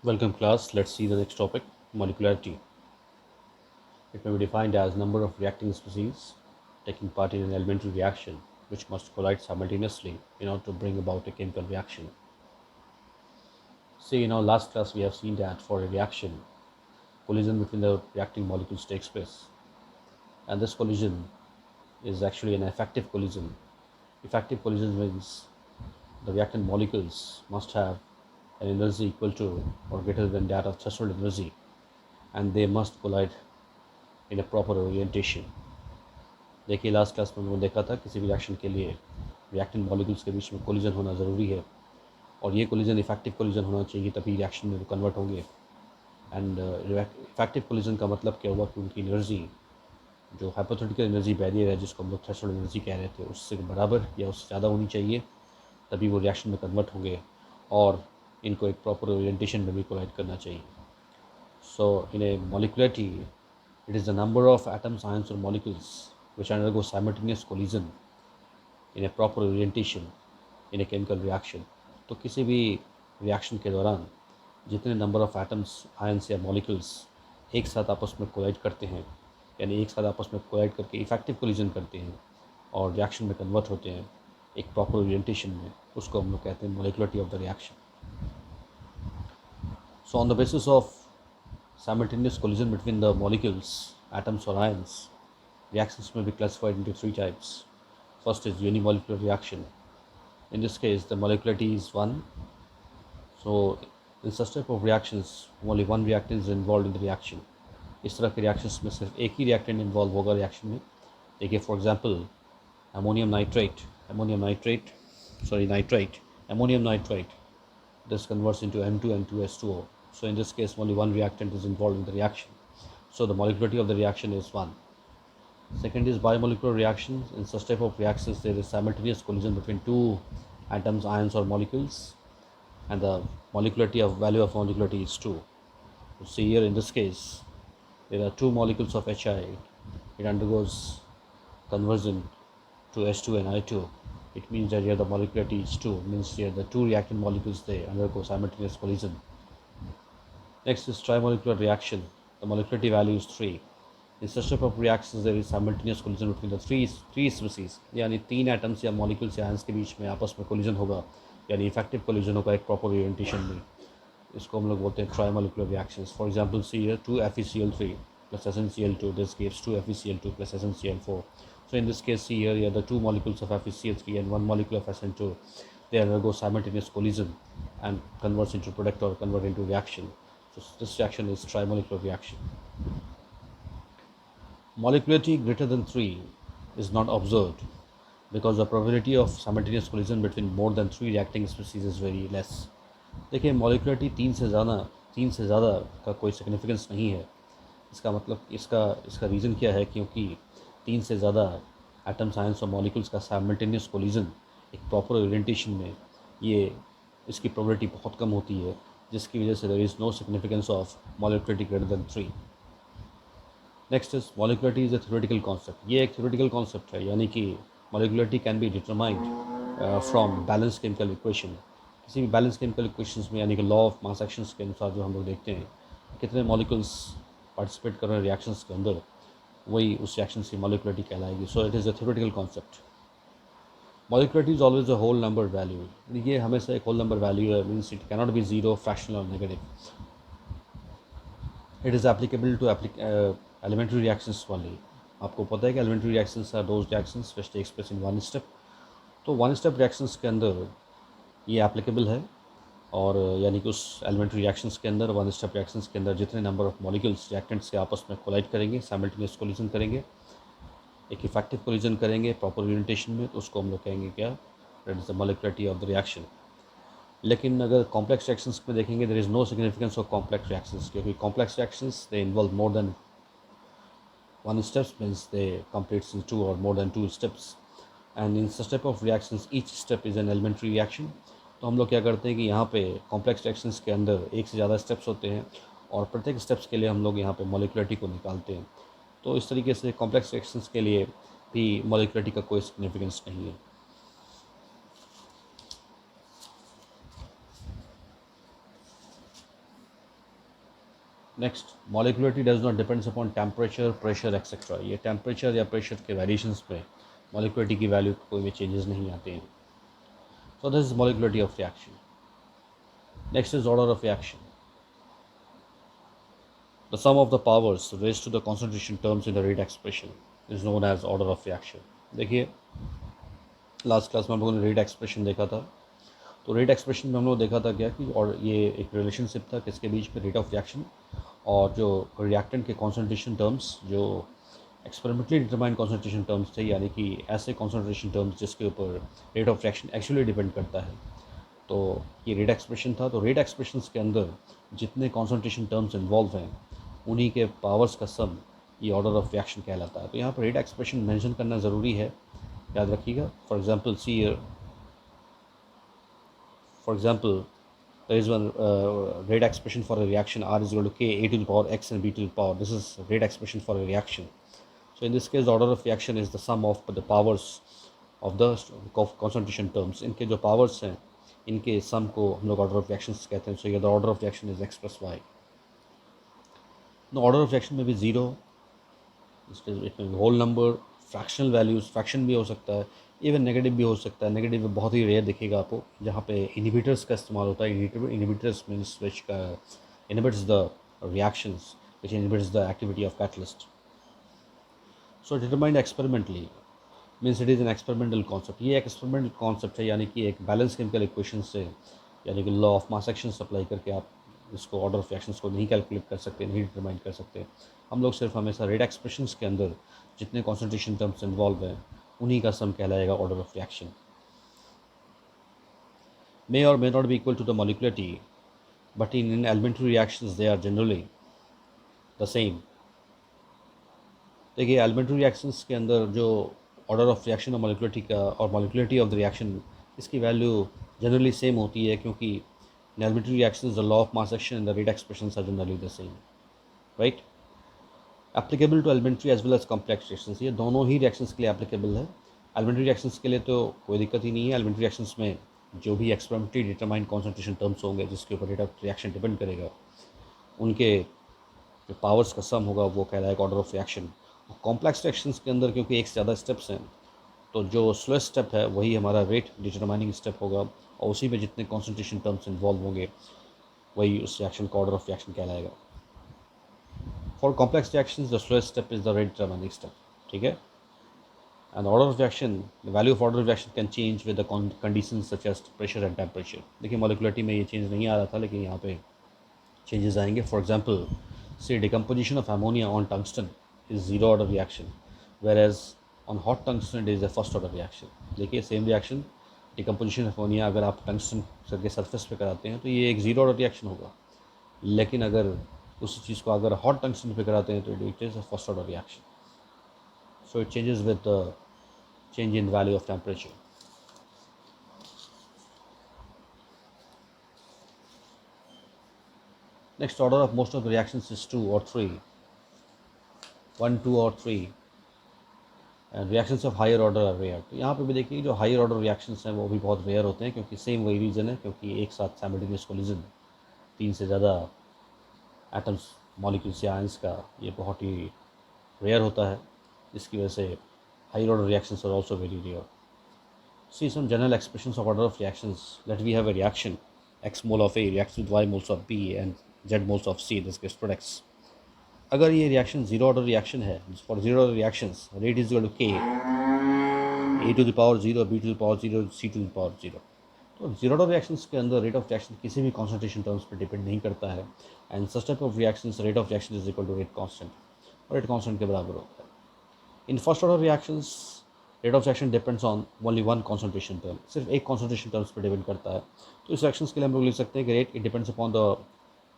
Welcome class, let's see the next topic, molecularity. It may be defined as number of reacting species taking part in an elementary reaction which must collide simultaneously in order to bring about a chemical reaction. See, in our last class we have seen that for a reaction, collision between the reacting molecules takes place, and this collision is actually an effective collision. Effective collision means the reactant molecules must have an energy equal to or greater than that of threshold energy, and they must collide in a proper orientation. देखिए last class में हमने देखा था किसी भी reaction के लिए reactant molecules के बीच में कोलिजन होना ज़रूरी है, और ये कोलिजन इफेक्टिव कोलिजन होना चाहिए, तभी रिएक्शन में कन्वर्ट होंगे। एंड इफेक्टिव कोलिजन का मतलब क्या हुआ कि उनकी एनर्जी, जो हाइपोथेटिकल एनर्जी बैरियर है जिसको हम लोग थ्रेशोल्ड एनर्जी कह रहे थे, उससे बराबर या उससे ज़्यादा होनी चाहिए, तभी वो रिएक्शन में कन्वर्ट होंगे और इनको एक प्रॉपर ओरिएंटेशन में भी कोलाइड करना चाहिए। सो इन ए molecularity, it is the number of atoms, ions or molecules which undergo simultaneous collision in a proper orientation in a chemical reaction. तो किसी भी रिएक्शन के दौरान जितने नंबर ऑफ एटम्स, आयंस या मॉलिक्यूल्स एक साथ आपस में कोलाइड करते हैं, यानी एक साथ आपस में कोलाइड करके इफेक्टिव कोलिजन करते हैं और रिएक्शन में कन्वर्ट होते हैं एक प्रॉपर ओरिएंटेशन में, उसको हम लोग कहते हैं molecularity of the reaction. So on the basis of simultaneous collision between the molecules, atoms or ions, reactions may be classified into three types. First is unimolecular reaction. In this case, the molecularity is 1. So, in such type of reactions, only one reactant is involved in the reaction. इस तरह के reactions में सिर्फ एक ही reactant involve होगा reaction में. देखिए for example, nitrite, ammonium nitrate. This converts into M2N2S2O. So in this case, only one reactant is involved in the reaction. So the molecularity of the reaction is 1. Second is bimolecular reactions. In such type of reactions, there is simultaneous collision between two atoms, ions or molecules, and the value of molecularity is 2. You see here in this case, there are two molecules of HI. It undergoes conversion to H2 and I2. It means that here the molecularity is 2, means here the two reactant molecules, they undergo simultaneous collision. Next is trimolecular reaction. The molecularity value is 3. In such type of reactions, there is simultaneous collision between the three species, यानी तीन atoms या molecules या ions के बीच में आपस में collision होगा, यानी इफेक्टिव कोलिजन होगा एक प्रॉपर ओरिएंटेशन में. इसको हम लोग बोलते हैं trimolecular reactions. For example see here 2FeCl3 plus SnCl2, this gives 2FeCl2 plus SnCl4. So in this case, see here the two molecules of FeCl3 and one molecule of SN2, they undergo simultaneous collision and converts into product or convert into reaction. So this reaction is trimolecular reaction. Molecularity greater than 3 is not observed because the probability of simultaneous collision between more than 3 reacting species is very less. देखिए molecularity तीन से ज़्यादा का कोई significance नहीं है. इसका मतलब इसका रीज़न क्या है, क्योंकि तीन से ज़्यादा एटम्स, आयंस और मॉलिक्यूल्स का साइमल्टेनियस कोलिजन एक प्रॉपर ओरिएंटेशन में, ये इसकी प्रोबेबिलिटी बहुत कम होती है, जिसकी वजह से there is no significance of molecularity greater than 3. Next is molecularity is a theoretical concept. ये एक थ्योरेटिकल कॉन्सेप्ट है, यानी कि molecularity can be determined from balance chemical equation. किसी भी बैलेंस केमिकल इक्वेशंस में, यानी कि लॉ ऑफ मास एक्शंस के अनुसार जो हम लोग देखते हैं कितने मॉलिक्यूल्स पार्टिसिपेट कर रहे हैं रिएक्शंस के अंदर, वही उस रिएक्शन की मॉलिकुलरिटी कहलाएगी. So it is a theoretical concept. Molecularity is always a whole number value. ये हमेशा एक होल नंबर वैल्यू है, means it cannot be zero, fractional और negative. It is applicable to elementary reactions वाली. आपको पता है कि elementary reactions are those reactions which takes place in one step. तो वन स्टेप रिएक्शंस के अंदर ये एप्लीकेबल है, और यानी कि उस एलिमेंट्री रिएक्शंस के अंदर, वन स्टेप रिएक्शंस के अंदर जितने नंबर ऑफ मॉलिक्यूल्स रिएक्टेंट्स के आपस में कोलाइड करेंगे, साइमल्टेनियस कोलिजन करेंगे, एक इफेक्टिव कोलिजन करेंगे प्रॉपर ओरिएंटेशन में, तो उसको हम लोग कहेंगे क्या, that is the molecularity of the reaction. लेकिन अगर कॉम्प्लेक्स रिएक्शंस में देखेंगे, there is no significance of complex reactions, क्योंकि complex reactions they involve more than one steps, means they completes in two or more than two steps, and in such type of reactions each step is an elementary reaction. तो हम लोग क्या करते हैं कि यहाँ पे कॉम्प्लेक्स रिएक्शंस के अंदर एक से ज़्यादा स्टेप्स होते हैं, और प्रत्येक स्टेप्स के लिए हम लोग यहाँ पे मॉलिकुलरिटी को निकालते हैं. तो इस तरीके से कॉम्प्लेक्स रिएक्शंस के लिए भी मॉलिकुलरिटी का कोई सिग्निफिकेंस नहीं है. Next, molecularity does not depends upon temperature, pressure etcetera. ये टेम्परेचर या प्रेशर के वेरिएशंस पे मॉलिक्युलरिटी की वैल्यू कोई भी चेंजेस नहीं आते हैं। So this is molecularity of reaction. Next is order of reaction. The sum of the powers raised to the concentration terms in the rate expression is known as order of reaction। देखिए, last class में हम लोगों ने rate expression देखा था। तो rate expression में हम लोग देखा था क्या कि, और ये एक रिलेशनशिप था किसके बीच में, रेट ऑफ रिएक्शन और जो रिएक्टेंट के कॉन्सेंट्रेशन टर्म्स, जो एक्सपेरिमेंटली डिटरमाइंड कॉन्सेंट्रेशन टर्म्स थे, यानी कि ऐसे कॉन्सेंट्रेशन टर्म्स जिसके ऊपर rate of reaction actually depend करता है। तो ये रेट एक्सप्रेशन था। तो रेट एक्सप्रेशंस के अंदर जितने कॉन्सेंट्रेशन टर्म्स इन्वॉल्व हैं उन्हीं के पावर्स का सम ये ऑर्डर ऑफ रिएक्शन कहलाता है। तो यहाँ पर रेट एक्सप्रेशन मेंशन करना ज़रूरी है, याद रखिएगा। For example see, for example, there is one rate expression for a reaction R is equal to K A to the power X and B to the power. This is rate expression for a reaction. So in this case, the order of reaction is the sum of the powers of the concentration terms. इनके जो powers हैं, इनके sum को हम लोग order of reactions कहते हैं। So here the order of reaction is X plus Y. The order of reaction may be zero, it may be whole number, fractional values, fraction भी हो सकता है, इवन नेगेटिव भी हो सकता है। नेगेटिव बहुत ही रेयर दिखेगा आपको, जहाँ पे इनहिबिटर्स का इस्तेमाल होता है। इनहिबिटर्स मीन्स विच का inhibits the reactions, which inhibits the activity of catalyst. So determined experimentally means it is an experimental concept. ये एक एक्सपेरिमेंटल कॉन्सेप्ट है, यानी कि एक बैलेंस केमिकल इक्वेशन से, यानी कि law of mass action apply करके आप इसको ऑर्डर ऑफ रिएक्शंस को नहीं कैलकुलेट कर सकते, नहीं डिटरमाइन कर सकते। हम लोग सिर्फ हमेशा रेट एक्सप्रेशंस के अंदर जितने कॉन्सेंट्रेशन टर्म्स इन्वॉल्व हैं उन्हीं का सम कहलाएगा ऑर्डर ऑफ रिएक्शन। मे और may not be equal to the molecularity, but in elementary reactions they are generally the same. देखिए, एलिमेंट्री रिएक्शंस के अंदर जो ऑर्डर ऑफ रिएक्शन और मॉलिक्युलरिटी का और मॉलिक्युलरिटी ऑफ द रिएक्शन, इसकी वैल्यू जनरली सेम होती है, क्योंकि in elementary reactions the law of mass action and the rate expressions are generally the same, right? Applicable to elementary as well as complex reactions, ये दोनों ही reactions के लिए applicable है। elementary reactions के लिए तो कोई दिक्कत ही नहीं है। elementary reactions में जो भी experimentally determined concentration terms होंगे जिसके ऊपर rate of reaction depend करेगा, उनके जो powers का sum होगा वो कहलाएगा order of reaction। complex reactions के अंदर क्योंकि एक से ज़्यादा steps हैं, तो जो स्लोएस्ट स्टेप है वही हमारा रेट डिटरमाइनिंग स्टेप होगा, और उसी में जितने कॉन्सेंट्रेशन टर्म्स इन्वॉल्व होंगे वही उस रिएक्शन का ऑर्डर ऑफ रिएक्शन कहलाएगा। For complex reactions the slowest step is the rate determining step, ठीक है। And order of reaction, the value of order of reaction can change with the conditions such as pressure and temperature. देखिए, molecularity में ये change नहीं आ रहा था, लेकिन यहाँ पे चेंजेस आएंगे। For example, say decomposition of ammonia on tungsten is zero order reaction, whereas on hot tungsten is the first order reaction. देखिए, same reaction decomposition of ammonia अगर आप टंगस्टन के सरफेस पे कराते हैं तो ये एक जीरो ऑर्डर रिएक्शन होगा, लेकिन अगर उसी चीज़ को अगर हॉट टंगस्टन पे कराते हैं तो it is a first order reaction. So it changes with the change in value of temperature. Next, order of most of the reactions is 2 और 3, 1, 2 और 3। And reactions of higher order are rare. तो यहाँ पे भी देखिए, जो higher order reactions हैं वो भी बहुत रेयर होते हैं, क्योंकि सेम वही रीज़न है, क्योंकि एक साथ साइमल्टेनियस कोलिजन 3 से ज़्यादा एटम्स, मॉलिक्यूल्स या आयंस का, ये बहुत ही रेयर होता है, जिसकी वजह से higher order reactions are also very rare. See some general expressions of order of reactions. Let we have a reaction, x mole of A reacts with y moles of B and z moles of C, this gives products. अगर ये reaction zero order reaction है, for zero order reactions rate is equal to K A to the power 0, B to the power 0, C to the power 0। तो zero order reactions के अंदर rate of reaction किसी भी concentration terms पर depend नहीं करता है, and such type of reactions rate of reaction is equal to rate constant, और रेट कांस्टेंट के बराबर होता है। In first order reactions rate of reaction depends on only one concentration term, सिर्फ एक कॉन्सेंट्रेशन टर्म्स पर डिपेंड करता है। तो इस रिएक्शंस के लिए हम लोग लिख सकते हैं कि rate it depends upon the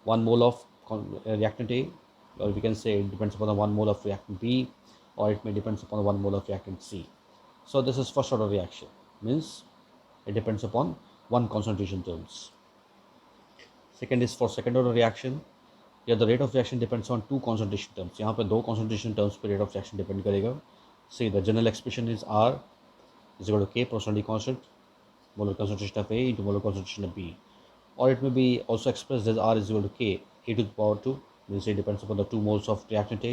1 mole of reactant A, or we can say it depends upon the 1 mole of reactant B, or it may depends upon the 1 mole of reactant C. So this is first order reaction, means it depends upon one concentration terms. Second is for second order reaction, here the rate of reaction depends on two concentration terms. यहाँ पे दो concentration terms पे rate of reaction depend करेगा। Say the general expression is R is equal to K proportionality constant, molar concentration of A into molar concentration of B, or it may be also expressed as R is equal to K A to the power 2 means it depends upon the 2 moles of reactant A,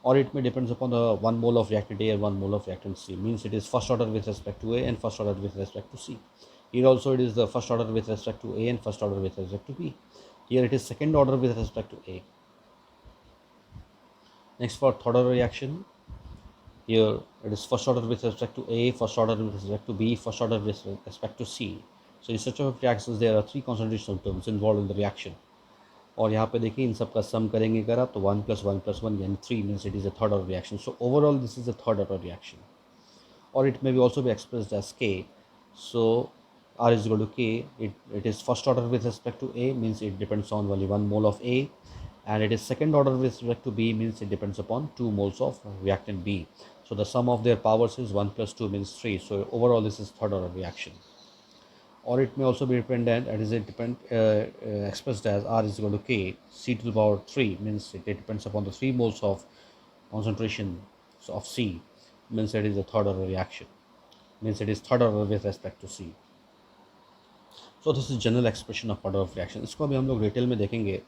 or it may depends upon the 1 mole of reactant A and 1 mole of reactant C, means it is first order with respect to A and first order with respect to C. Here also it is the first order with respect to A and first order with respect to B. Here it is second order with respect to A. Next, for third order reaction, here it is first order with respect to A, first order with respect to B, first order with respect to C. So in such of reactions there are 3 concentration terms involved in the reaction. और यहाँ पे देखिए इन सब का सम करेंगे अगर आप तो 1 + 1 + 1 यानी 3 means it is a third order reaction. So overall this is a third order reaction, or it may be also be expressed as K. So R is equal to K. It is first order with respect to A, means it depends on only 1 mole of A, and it is second order with respect to B, means it depends upon 2 moles of reactant B. So the sum of their powers is 1 + 2 means 3. So overall this is third order reaction. Or it may also be dependent, that is it expressed as R is equal to K, C to the power 3, means it depends upon the 3 moles of concentration of C, means it is a third order reaction, means it is third order with respect to C. So this is general expression of order of reaction. इसको अभी हम लोग detail में देखेंगे,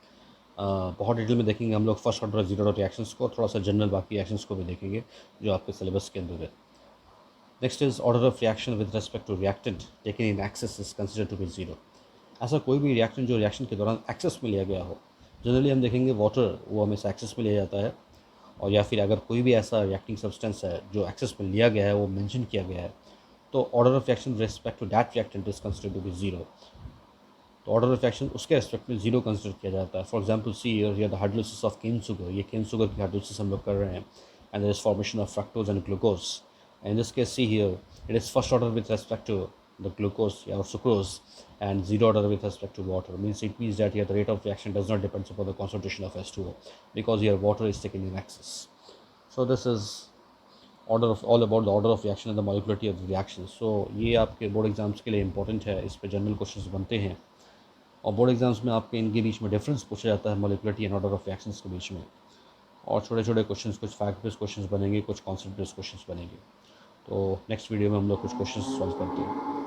बहुत detail में देखेंगे हम लोग फर्स्ट ऑर्डर और जीरो ऑर्डर रिएक्शंस को, थोड़ा सा जनरल बाकी रिएक्शंस को भी देखेंगे जो आपके सिलेबस के अंदर है. Next is order of reaction with respect to reactant taken in excess is consider to be zero. ऐसा कोई भी रिएक्शन जो रिएक्शन के दौरान एक्सेस में लिया गया हो, जनरली हम देखेंगे वाटर वो हमेशा एक्सेस में लिया जाता है, और या फिर अगर कोई भी ऐसा रिएक्टिंग सब्सटेंस है जो एक्सेस में लिया गया है, वो मेंशन किया गया है, तो order of reaction with respect to that reactant is consider to be zero. तो ऑर्डर ऑफ रिएक्शन उसके रेस्पेक्ट में जीरो कंसिडर किया जाता है. For example see here the hydrolysis of cane sugar, ये केन शुगर की हाइड्रोलिसिस हम लोग कर रहे हैं, and there is formation of fructose and glucose. In this case see here it is first order with respect to the glucose or sucrose, and zero order with respect to water, means it means that here the rate of reaction does not depend upon the concentration of H2O, because here water is taken in excess. So this is order of all about the order of reaction and the molecularity of the reaction. So ये आपके board exams के लिए important है, इस पर general questions बनते हैं, और बोर्ड एग्जाम्स में आपके इनके बीच में डिफरेंस पूछा जाता है molecularity and order of reactions के बीच में, और छोटे छोटे क्वेश्चंस, कुछ फैक्ट बेस्ड क्वेश्चंस बनेंगे, कुछ कॉन्सेप्ट बेस्ड क्वेश्चंस बनेंगे. तो नेक्स्ट वीडियो में हम लोग कुछ क्वेश्चंस सॉल्व करते हैं.